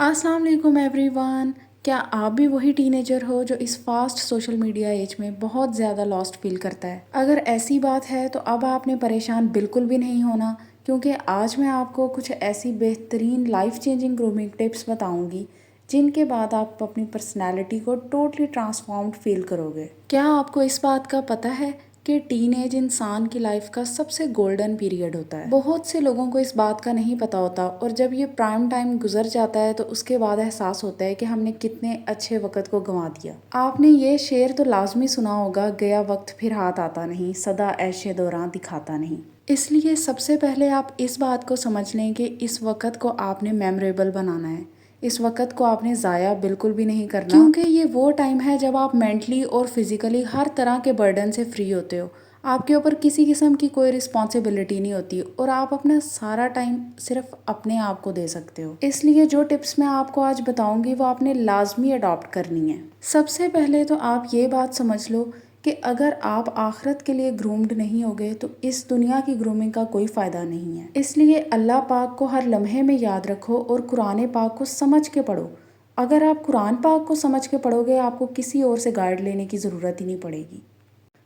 अस्सलाम वालेकुम एवरीवन। क्या आप भी वही टीनेजर हो जो इस फास्ट सोशल मीडिया एज में बहुत ज़्यादा लॉस्ट फील करता है? अगर ऐसी बात है तो अब आपने परेशान बिल्कुल भी नहीं होना, क्योंकि आज मैं आपको कुछ ऐसी बेहतरीन लाइफ चेंजिंग ग्रूमिंग टिप्स बताऊंगी जिनके बाद आप अपनी पर्सनैलिटी को टोटली ट्रांसफॉर्म्ड फील करोगे। क्या आपको इस बात का पता है कि टीनेज इंसान की लाइफ का सबसे गोल्डन पीरियड होता है? बहुत से लोगों को इस बात का नहीं पता होता, और जब ये प्राइम टाइम गुजर जाता है तो उसके बाद एहसास होता है कि हमने कितने अच्छे वक्त को गंवा दिया। आपने ये शेर तो लाजमी सुना होगा, गया वक्त फिर हाथ आता नहीं, सदा ऐशे दौरान दिखाता नहीं। इसलिए सबसे पहले आप इस बात को समझ लें कि इस वक्त को आपने मेमोरेबल बनाना है। इस वक्त को आपने ज़ाया बिल्कुल भी नहीं करना, क्योंकि ये वो टाइम है जब आप मेंटली और फिजिकली हर तरह के बर्डन से फ्री होते हो। आपके ऊपर किसी किस्म की कोई रिस्पॉन्सिबिलिटी नहीं होती और आप अपना सारा टाइम सिर्फ अपने आप को दे सकते हो। इसलिए जो टिप्स मैं आपको आज बताऊंगी वो आपने लाजमी अडॉप्ट करनी है। सबसे पहले तो आप ये बात समझ लो कि अगर आप आखिरत के लिए ग्रूम्ड नहीं होगे तो इस दुनिया की ग्रूमिंग का कोई फ़ायदा नहीं है। इसलिए अल्लाह पाक को हर लम्हे में याद रखो और कुरान पाक को समझ के पढ़ो। अगर आप कुरान पाक को समझ के पढ़ोगे आपको किसी और से गाइड लेने की ज़रूरत ही नहीं पड़ेगी।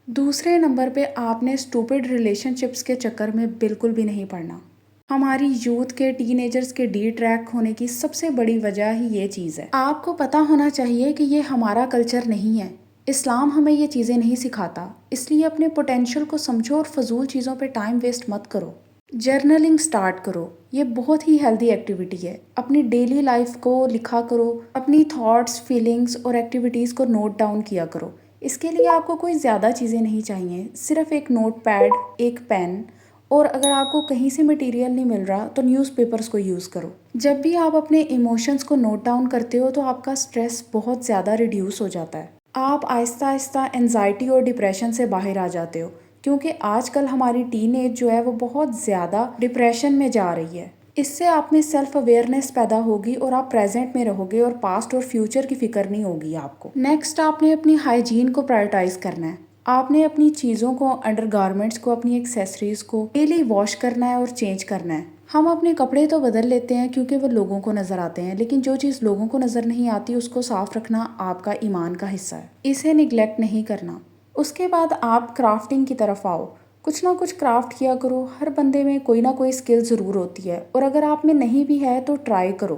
दूसरे नंबर पे आपने स्टूपिड रिलेशनशिप्स के चक्कर में बिल्कुल भी नहीं पड़ना। हमारी यूथ के टीनेजर्स के डी ट्रैक होने की सबसे बड़ी वजह ही ये चीज़ है। आपको पता होना चाहिए कि ये हमारा कल्चर नहीं है। इस्लाम हमें ये चीज़ें नहीं सिखाता। इसलिए अपने पोटेंशियल को समझो और फजूल चीज़ों पे टाइम वेस्ट मत करो। जर्नलिंग स्टार्ट करो, ये बहुत ही हेल्दी एक्टिविटी है। अपनी डेली लाइफ को लिखा करो, अपनी थॉट्स, फीलिंग्स और एक्टिविटीज़ को नोट डाउन किया करो। इसके लिए आपको कोई ज़्यादा चीज़ें नहीं चाहिए, सिर्फ एक नोट पैड, एक पेन, और अगर आपको कहीं से मटेरियल नहीं मिल रहा तो न्यूज़पेपर्स को यूज़ करो। जब भी आप अपने इमोशंस को नोट डाउन करते हो तो आपका स्ट्रेस बहुत ज़्यादा रिड्यूस हो जाता है। आप आहिस्ता आहिस्ता एनजाइटी और डिप्रेशन से बाहर आ जाते हो, क्योंकि आजकल हमारी टीन एज जो है वो बहुत ज़्यादा डिप्रेशन में जा रही है। इससे आप में सेल्फ अवेयरनेस पैदा होगी और आप प्रेजेंट में रहोगे और पास्ट और फ्यूचर की फिक्र नहीं होगी आपको। नेक्स्ट, आपने अपनी हाइजीन को प्रायोरिटाइज करना है। आपने अपनी चीज़ों को, अंडर गारमेंट्स को, अपनी एक्सेसरीज को डेली वॉश करना है और चेंज करना है। हम अपने कपड़े तो बदल लेते हैं क्योंकि वो लोगों को नज़र आते हैं, लेकिन जो चीज़ लोगों को नज़र नहीं आती उसको साफ रखना आपका ईमान का हिस्सा है। इसे निगलेक्ट नहीं करना। उसके बाद आप क्राफ्टिंग की तरफ आओ। कुछ ना कुछ क्राफ्ट किया करो। हर बंदे में कोई ना कोई स्किल ज़रूर होती है, और अगर आप में नहीं भी है तो ट्राई करो,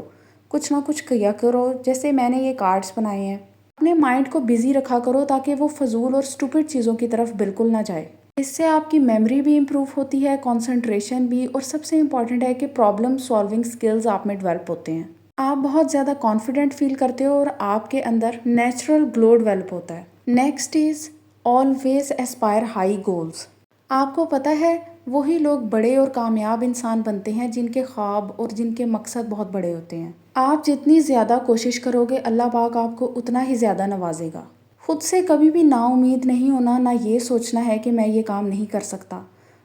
कुछ ना कुछ किया करो। जैसे मैंने ये कार्ड्स बनाए हैं। अपने माइंड को बिजी रखा करो ताकि वो फजूल और स्टूपिड चीज़ों की तरफ बिल्कुल ना जाए। इससे आपकी मेमोरी भी इम्प्रूव होती है, कंसंट्रेशन भी, और सबसे इम्पॉर्टेंट है कि प्रॉब्लम सॉल्विंग स्किल्स आप में डेवलप होते हैं। आप बहुत ज़्यादा कॉन्फिडेंट फील करते हो और आपके अंदर नेचुरल ग्लो डेवलप होता है। Next is always Aspire high goals. आपको पता है वही लोग बड़े और कामयाब इंसान बनते हैं जिनके ख्वाब और जिनके मकसद बहुत बड़े होते हैं। आप जितनी ज़्यादा कोशिश करोगे अल्लाह पाक आपको उतना ही ज़्यादा नवाजेगा। खुद से कभी भी नाउम्मीद नहीं होना, ना ये सोचना है कि मैं ये काम नहीं कर सकता।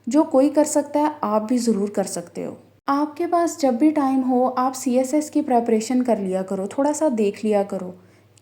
जो कोई कर सकता है आप भी ज़रूर कर सकते हो। आपके पास जब भी टाइम हो आप CSS की प्रेपरेशन कर लिया करो, थोड़ा सा देख लिया करो,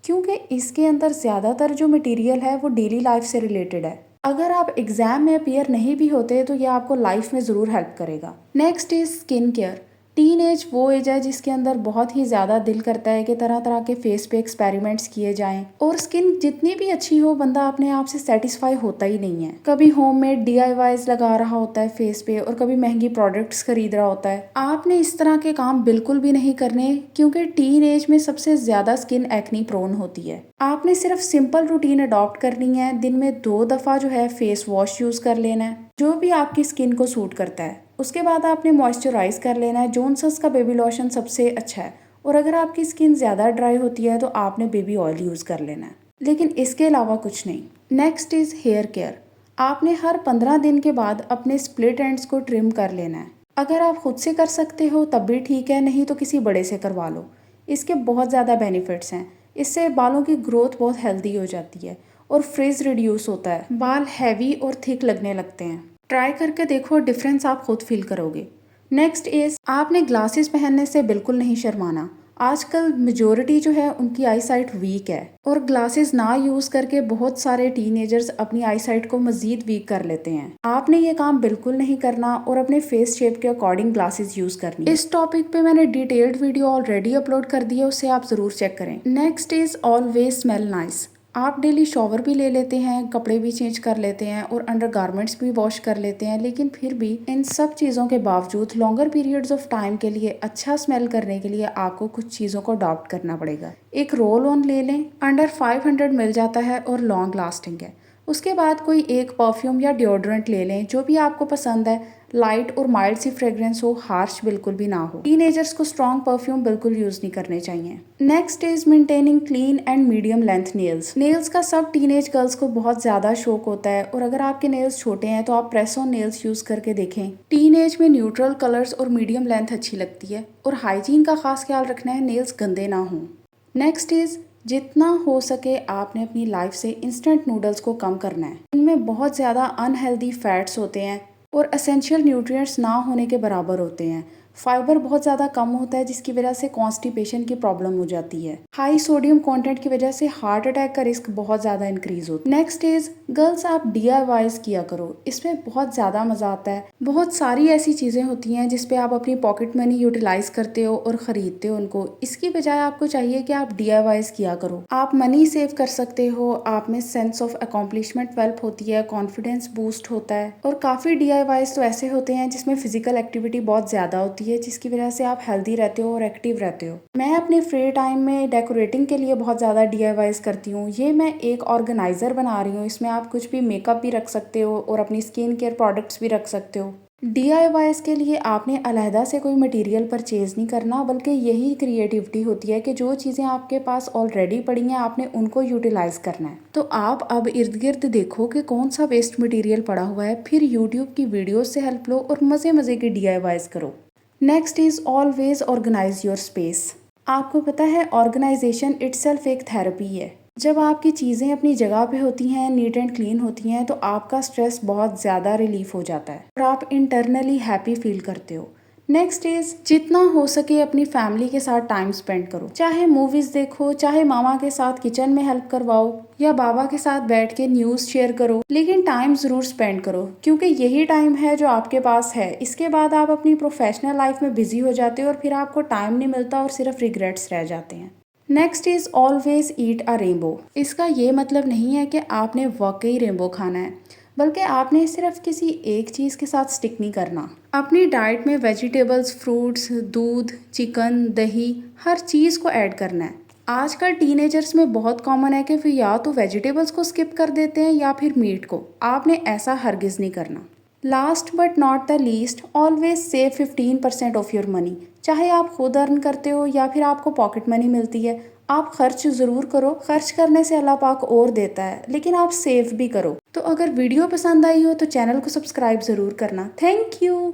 क्योंकि इसके अंदर ज़्यादातर जो मटेरियल है वो डेली लाइफ से रिलेटेड है। अगर आप एग्ज़ाम में अपीयर नहीं भी होते तो ये आपको लाइफ में ज़रूर हेल्प करेगा। Next is skin care. Teen age वो एज है जिसके अंदर बहुत ही ज़्यादा दिल करता है कि तरह तरह के फेस पे एक्सपेरिमेंट्स किए जाएं, और स्किन जितनी भी अच्छी हो बंदा अपने आप से सेटिस्फाई होता ही नहीं है। कभी होममेड DIYs लगा रहा होता है फेस पे और कभी महंगी प्रोडक्ट्स खरीद रहा होता है। आपने इस तरह के काम बिल्कुल भी नहीं करने, क्योंकि टीन एज में सबसे ज़्यादा स्किन एक्नी प्रोन होती है। आपने सिर्फ सिंपल रूटीन अडॉप्ट करनी है। दिन में 2 दफ़ा जो है फेस वॉश यूज़ कर लेना है, जो भी आपकी स्किन को सूट करता है। उसके बाद आपने मॉइस्चराइज कर लेना है। जॉनसन्स का बेबी लोशन सबसे अच्छा है, और अगर आपकी स्किन ज़्यादा ड्राई होती है तो आपने बेबी ऑयल यूज़ कर लेना है, लेकिन इसके अलावा कुछ नहीं। Next is here care. आपने हर 15 दिन के बाद अपने स्प्लिट एंड्स को ट्रिम कर लेना है। अगर आप खुद से कर सकते हो तब भी ठीक है, नहीं तो किसी बड़े से करवा लो। इसके बहुत ज़्यादा बेनिफिट्स हैं। इससे बालों की ग्रोथ बहुत हेल्दी हो जाती है और फ्रिज रिड्यूस होता है। बाल हैवी और थिक लगने लगते हैं। ट्राई करके देखो, डिफरेंस आप खुद फील करोगे। नेक्स्ट इज आपने ग्लासेस पहनने से बिल्कुल नहीं शर्माना। आजकल मेजोरिटी जो है उनकी आई साइट वीक है और ग्लासेस ना यूज़ करके बहुत सारे टीनेजर्स अपनी आई साइट को मज़ीद वीक कर लेते हैं। आपने ये काम बिल्कुल नहीं करना और अपने फेस शेप के अकॉर्डिंग ग्लासेस यूज़ करनी है। इस टॉपिक पे मैंने डिटेल्ड वीडियो ऑलरेडी अपलोड कर दी है, उसे आप ज़रूर चेक करें। Next is always smell nice. आप डेली शॉवर भी ले लेते हैं, कपड़े भी चेंज कर लेते हैं और अंडर गारमेंट्स भी वॉश कर लेते हैं, लेकिन फिर भी इन सब चीज़ों के बावजूद लॉन्गर पीरियड्स ऑफ टाइम के लिए अच्छा स्मेल करने के लिए आपको कुछ चीज़ों को अडॉप्ट करना पड़ेगा। एक रोल ऑन ले लें, अंडर 500 मिल जाता है और लॉन्ग लास्टिंग है। उसके बाद कोई एक परफ्यूम या डिओड्रेंट ले लें जो भी आपको पसंद है, लाइट और माइल्ड सी फ्रेग्रेंस हो, हार्श बिल्कुल भी ना हो। टीनेजर्स को स्ट्रॉन्ग परफ्यूम बिल्कुल यूज नहीं करने चाहिए। Next is maintaining clean and medium length nails. Nails का सब टीनेज गर्ल्स को बहुत ज्यादा शौक होता है और अगर आपके नेल्स छोटे हैं तो आप प्रेस ऑन नेल्स यूज करके देखें। टीनेज में न्यूट्रल कलर्स और मीडियम लेंथ अच्छी लगती है और हाइजीन का खास ख्याल रखना है, नेल्स गंदे ना हों। नेक्स्ट इज जितना हो सके आपने अपनी लाइफ से इंस्टेंट नूडल्स को कम करना है। इनमें बहुत ज़्यादा अनहेल्दी फैट्स होते हैं और एसेंशियल न्यूट्रिएंट्स ना होने के बराबर होते हैं। फाइबर बहुत ज़्यादा कम होता है जिसकी वजह से कॉन्स्टिपेशन की प्रॉब्लम हो जाती है। हाई सोडियम कंटेंट की वजह से हार्ट अटैक का रिस्क बहुत ज़्यादा इंक्रीज होता है। नेक्स्ट इज गर्ल्स, आप DIYs किया करो, इसमें बहुत ज़्यादा मज़ा आता है। बहुत सारी ऐसी चीज़ें होती हैं जिसपे आप अपनी पॉकेट मनी यूटिलाइज करते हो और ख़रीदते हो उनको। इसकी बजाय आपको चाहिए कि आप DIYs किया करो। आप मनी सेव कर सकते हो, आप में सेंस ऑफ अकॉम्प्लिशमेंट डेवलप होती है, कॉन्फिडेंस बूस्ट होता है और काफ़ी DIYs तो ऐसे होते हैं जिसमें फिजिकल एक्टिविटी बहुत ज़्यादा होती है जिसकी वजह से आप हेल्दी रहते हो और एक्टिव रहते हो। मैं अपने फ्री टाइम में डेकोरेटिंग के लिए बहुत ज़्यादा DIYs करती हूँ। ये मैं एक ऑर्गेनाइजर बना रही हूँ, इसमें आप कुछ भी मेकअप भी रख सकते हो और अपनी स्किन केयर प्रोडक्ट्स भी रख सकते हो। DIYs के लिए आपने अलहदा से कोई मटेरियल परचेज नहीं करना, बल्कि यही क्रिएटिविटी होती है कि जो चीज़ें आपके पास ऑलरेडी पड़ी हैं आपने उनको यूटिलाइज करना है। तो आप अब इर्द गिर्द देखो कि कौन सा वेस्ट मटेरियल पड़ा हुआ है, फिर यूट्यूब की वीडियो से हेल्प लो और मज़े मज़े की DIYs करो। Next is always organise your space. आपको पता है ऑर्गेनाइजेशन इटसेल्फ एक थेरेपी है। जब आपकी चीज़ें अपनी जगह पे होती हैं, नीट एंड क्लीन होती हैं, तो आपका स्ट्रेस बहुत ज़्यादा रिलीफ हो जाता है और आप इंटरनली हैप्पी फील करते हो। नेक्स्ट इज जितना हो सके अपनी फैमिली के साथ टाइम स्पेंड करो, चाहे मूवीज़ देखो, चाहे मामा के साथ किचन में हेल्प करवाओ या बाबा के साथ बैठ के न्यूज़ शेयर करो, लेकिन टाइम ज़रूर स्पेंड करो क्योंकि यही टाइम है जो आपके पास है। इसके बाद आप अपनी प्रोफेशनल लाइफ में बिजी हो जाते हो और फिर आपको टाइम नहीं मिलता और सिर्फ रिग्रेट्स रह जाते हैं। Next is always eat a rainbow. इसका ये मतलब नहीं है कि आपने वाकई रेनबो खाना है, बल्कि आपने सिर्फ किसी एक चीज़ के साथ स्टिक नहीं करना। अपनी डाइट में वेजिटेबल्स, फ्रूट्स, दूध, चिकन, दही, हर चीज़ को ऐड करना है। आजकल टीनेजर्स में बहुत कॉमन है कि फिर या तो वेजिटेबल्स को स्किप कर देते हैं या फिर मीट को। आपने ऐसा हरगिज़ नहीं करना। Last but not the least, always save 15% of your money. चाहे आप खुद अर्न करते हो या फिर आपको पॉकेट मनी मिलती है, आप खर्च ज़रूर करो। खर्च करने से अल्लाह पाक और देता है, लेकिन आप सेव भी करो। तो अगर वीडियो पसंद आई हो तो चैनल को सब्सक्राइब ज़रूर करना। Thank you.